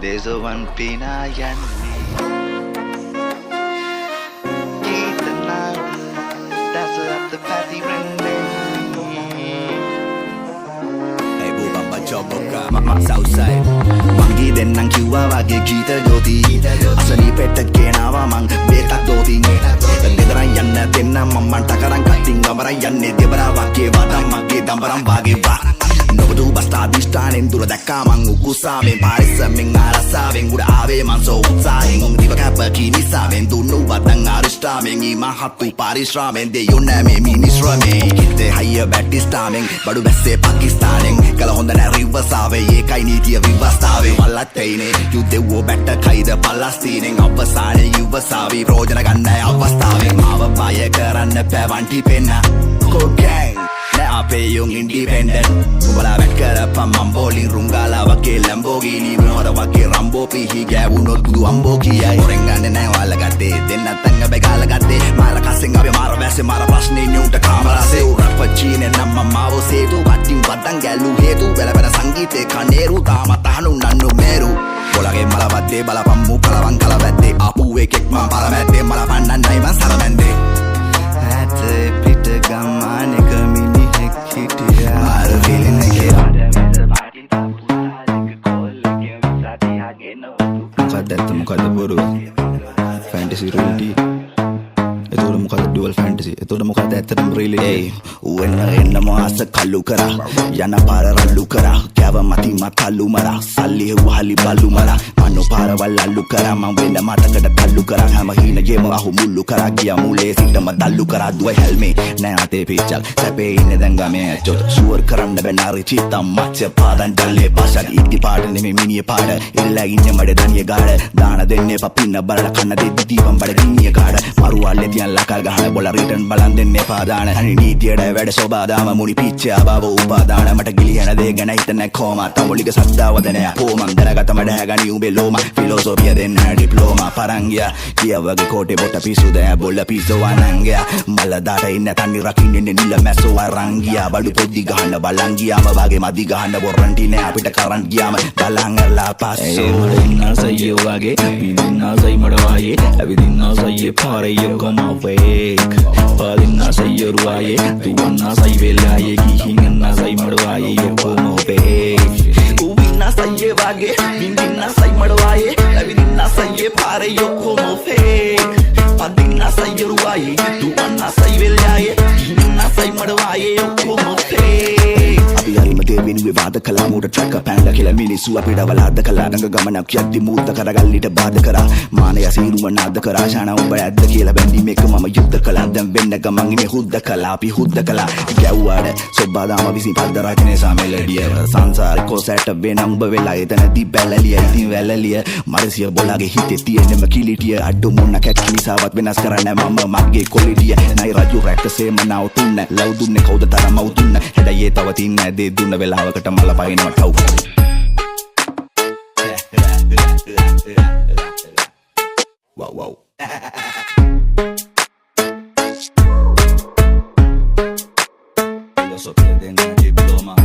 There's a one pinayan that's up the party ring. Hey boo bamba choboka mama Southside Mangi dennang kiwa wage geeta jyoti asani petta kenawa man betak doti dedaran yanna denna mamman takaran katting amaran yanne debara wage wadam mage dambaram wage wa Nobudu basta dishtanen dura dakka man ukusamen parisamen arasaven uda ave man so utsahen diva kappa kinisamen dunu wadan arishtamen I mahatu parishramen de yonna me ministramen kitte hayya battistamen badu basse pakistanen kala honda na rivasave ekai nitiya vivastave pallateine yuddewo batta kaida palestinen avasane yuvasave projana ganna avastave mawa baya karanna pavanti penna cocaine Now I pay young independent Ubala backara pa mambolin rungala wake Lamborghini Nora wake Rambo pihi gabu not kudu ambo kiya Orengane na wala gatte denna tanga begala gatte Mara kasing abe mara vase mara prashne nyunta kamara se Urapa chine namma mawo setu Katti wadan galu hetu Bela bela sangite kaneru Tama tahanu nannu meru Bolage mala vadde bala pammu kalavan kalavadde Apu ekek man paramette Mala pannan naivan saramende Hatte pitta gammane kamini Mara feeling මොකද බොරුව fantasy reality එතකොට මොකද dual fantasy එතකොට මොකද ඇත්තටම really hey වෙන්න මොහස කල්ලු කරා යන පාර රල්ලු කරා කැව මති මතල්ලු මරා සල්ලි වහලි බලු මරා මනෝ පාරවල් අල්ලු කරා මම වෙන්න මතකට තල්ලු කරා හැම හිනගේම අහු මුල්ලු කරා ගියා මුලේ සිටම දල්ලු කරා දුවයි හැල්මේ නෑ අතේ පිච්චල් සැපේ ඉන්නේ දැන් ගමේ ඇච්චොත් ෂුවර් කරන්න බැනාරි චිත්තම් මච්ච පාදන් ඩල්ලේ පාසල් ඉක්ටි පාට නෙමෙයි මිනිය පාට ඉල්ලා ඉන්නේ මඩ දනිය ගාඩ දාන දෙන්නේ පපින්න බලලා කන්න දෙද්දි දීපම් බඩ ගින්නිය කාඩ මරුවල්ලේ තියන් ලකල් ගහන බොල රිටර්න් බලන් දෙන්නේ පාදාන අනි නීතියට වැඩ සෝබාදාම මුනි පිච්චා බව උපාදාන මට ගිලියන දේ ගැන හිතන කොම තමුලික සද්දාවදනය පොමන් දැනගත මඩ හැගනි උඹේ ලෝම ෆිලොසොෆිය දෙන්න ඩිප්ලෝමා පරංගියා කියවගේ කොටේ බොට පිසු දැ බොල්ල පිසෝ වනංගයා මල දාට ඉන්න තන්නි රකින්නේ නිල මැසෝ වරංගියා බඩු පොද්දි ගහන්න බලන් ගියාම වගේ මදි ගහන්න වොරන්ටි නෑ අපිට කරන් ගියාම බලංගලා පස්සෝ ඉන්න සයියෝ වගේ ඉන්න සයි මඩ වායේ ඇවිදින්න සයියේ පාරේ කොම වේක් පාදින්න සයියෝ රුවායේ දුවන්න සයි වෙලායේ ගිහින් සයි මඩ වායේ කොම වේක් උවින්න සයියේ වගේ ඉන්න සයි මඩ වායේ ඇවිදින්න සයියේ පාරේ කොම වේක් පාදින්න සයියෝ රුවායේ දුවන්න සයි වෙලායේ ගිහින් සයි මඩ වායේ කොම වේක් අපි හරිම දෙවින් විවාද කළා මෝඩ ට්‍රැක් පැනලා කියලා මිනිස්සු අපිට වලාද කළා නංග ගමනක් යද්දි මූද්ද කරගල්ලිට බාධ කරා මානය සීරුම නාද කරා ශාන උඹ ඇද්ද කියලා බැඳි මේක මම යුද්ධ කළා දැන් වෙන්න ගමන් ඉන්නේ හුද්ද කළා අපි හුද්ද කළා ගැව්වාඩ සොබ්බාදාම විසින් පද්දරාකනේ සාමෙලඩිය සංසාර කොසැට වෙන උඹ වෙලා එතනදී බැලලිය ඉතින් වැලලිය මරසිය බොලාගේ හිතේ තියෙනම කිලිටිය අඩු මොන කැක්ක නිසාවත් වෙනස් කරන්න මම මගේ කොලිටිය නයි රජු රැක්කසේ මනාව තුන්න ලව් දුන්නේ කවුද තරම ව් දුන්න හැඩයේ තව තින්න දේ දුන්න වෙලාවකට මල පයින්නවා ටව් wow wow filosofía de diploma